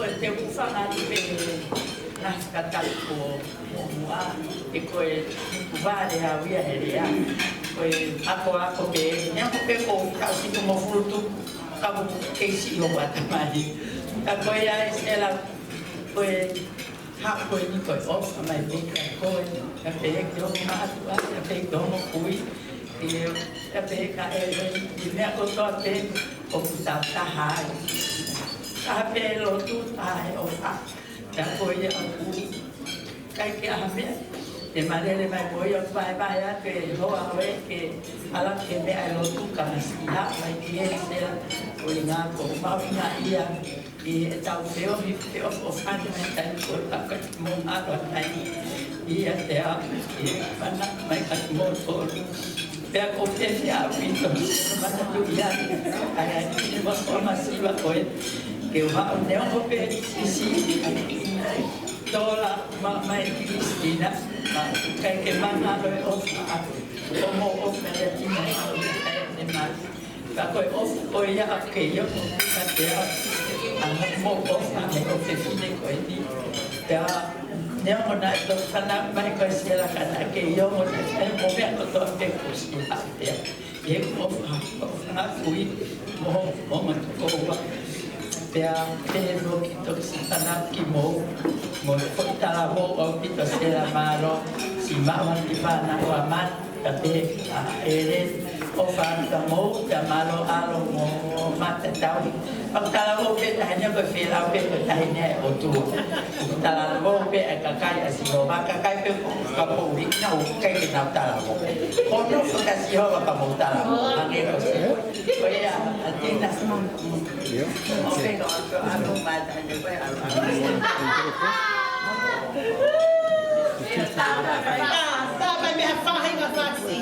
koe te uwhanga i pe nasi katau ko mua e koe uware a wia he rea koe ako pe nea ko pe ko tau si tu mo furutu kamu keisi o wata mahi ka koe a e sela koe ha koe ni koe ofa mai peka koe ka pe e kio ki maatu a ka pe e domo kui ka pe e ka e i mea kotoa pe o kutau tahai ka pe lo tu tae o wha ka koe e a kui kai ke a mea te marere mai koe o vai vai a ke hoa hoe ke ala ke mea e lo tu ka masi ha mai ki e sela o i ngā ko mawinga ia i e tau peo mi te o whane mai tai koe pakati mō ngāro tai i a te a i e whana mai kati mō tōru pea ko pēne a wito mana tu i ani ai ai ki mo ko masiwa koe ke o hao neo ko pe isi tola mai Cristina kai ke mana roe o o mo o me tina e mai ka koe o ia a ke yo ka te a mo o me o te fine koe ni pea neo mo na to kana mai koe sela kana ke yo mo na mo me a to te kusi a pea e ko na kui mo mo ko wa pea te no ki to si kana ki mo ko tala mo o pito sela maro si mama ki pana o aman ka te ere o fanta mo te malo alo mo mata tau pa tala mo pe hanya ko fela pe ko taine o tu tala mo pe ka kai asi mo ba ka kai pe ka po ri na o kai ki na tala mo o no ko ka si ho ka mo tala mo ane ko se ko ya atina o pe no alo mata ne ko Stop me a fine of taxi.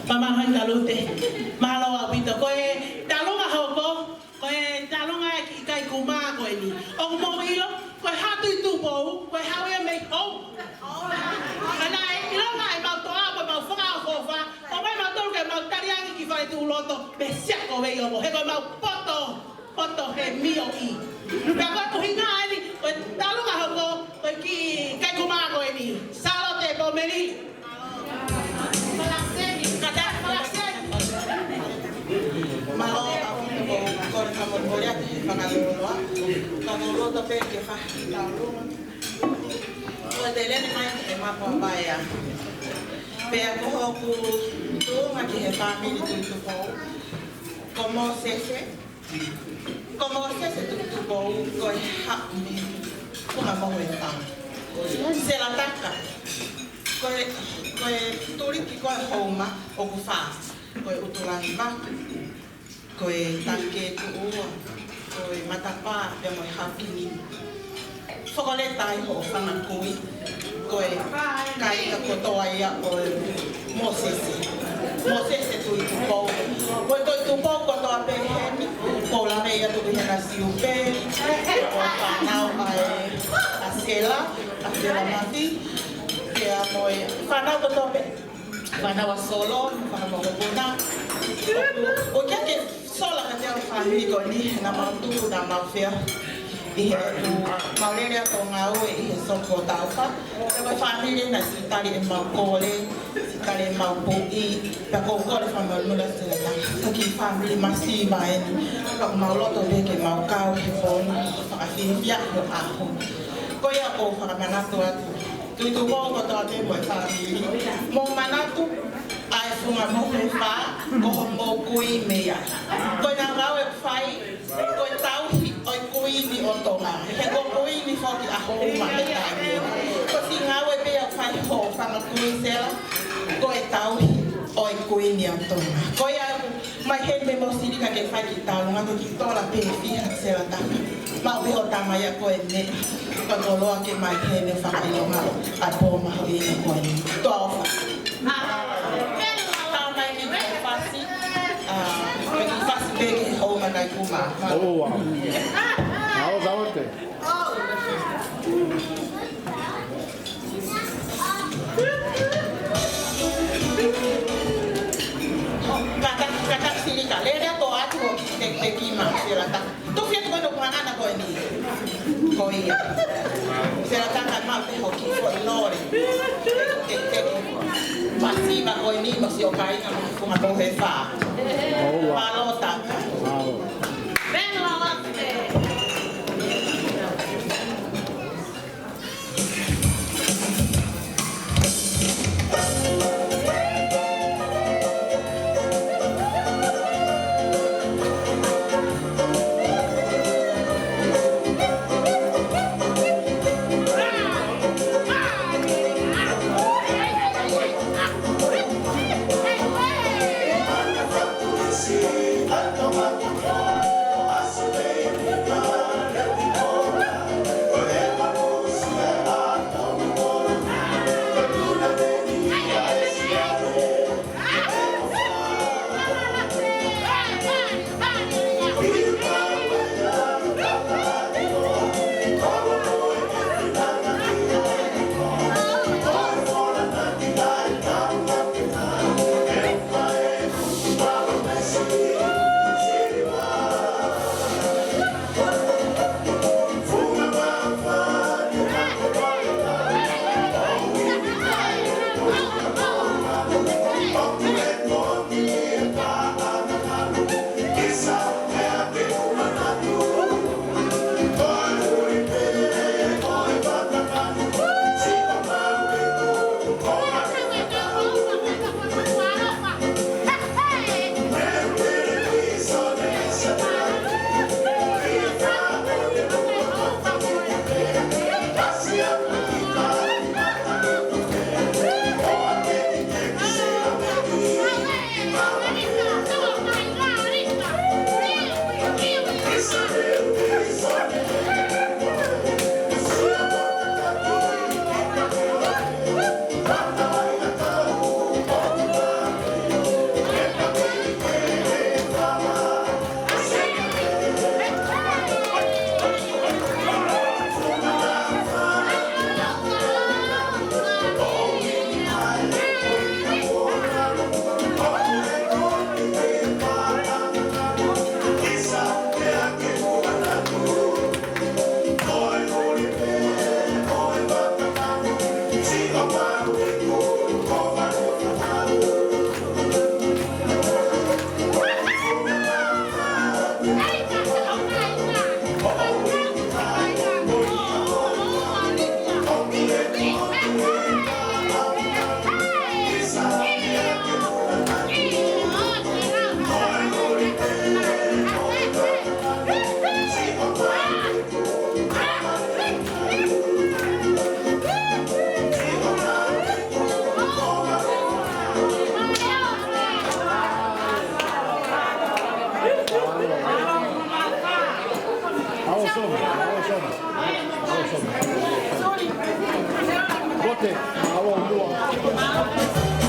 Pamalo en kalute, malo abito koe talonga hoko, koe talonga kai kuma koe ni. O mo ilo koe hatu tu po, koe hawe me ho. Ana ilo mai mau to aba mau fanga fofa, o mai mau to ke mau tariangi ki fai tu loto, be sia ko ve yo mo he ko mau poto he mio i. Pe ko tu hinga ani, koe talonga hoko, koe ki kai kuma koe ni. Salote po meni. Malo ako ko ka mo boya pangalolo pangalolo to pe ke fa talo o dele ni mai e ma po baya pe ako ku tu ma ki e family tu po como se tu po ko ha mi Kuna mo e pa. Se la taka. Koe turiki koe homa o ku fa. Koe utulangi ma. Koe tanke tu ua. Koe matapa pe mo hakini. Fokole tai ho fanga kui. Koe kai ka kotoa ia koe mosese. Mosese tu i tu pou. Koe koe tu pou kotoa pe hemi. Kou la mea tu i hena siupe. Koe whanau ai a sela mati. Kea moi whanau kotoa pe. Whanau a solo, whanau a hopuna. O kia ke sola ka teo whanui koe ni na mautu na mawhea. I he maurerea ko ngā ue i he soko tauwha. E koe whanire na sitari e mau kore, sitari e mau pui, pia kou kore whamau mula sila. Taki whanire masi maeni, kau mau loto beke mau kau he whonu, whakawhiwhia ho aho. Koe a o whakamanatu atu. Tui tu mō kotoa te moe whanire. Mō manatu, ai funga mo he wha, koho mō kui mea. Koe nā rau e whai, koe tauhi oi kui ni o tonga. He ko kui ni whoki a houma he tāne. Ko si ngā ue pia whai ho whanga kui sela, koe tauhi oi kui ni o tonga. Koe a mai he me mo sirika ke whai ki tālunga, ko ki tōla pēne whiha sela taka. Mau piho tāmai a koe ne, ko toloa ke mai he me whakailonga a pōma ho i na koe ni. Tō awha. Big home and I come back. Oh, wow. How was our day? Kakak sini kali dia kau aku tek imam silakan. Tu fiat kau dok mana nak kau ini? Kau iya. Silakan kan mau teh hoki for lori. Tek. Masih mak kau ini masih okai nak kau kau hefa. Oh, wow. Malota. Wow. Ben lawan Wow. soma. Wote, hao ndio.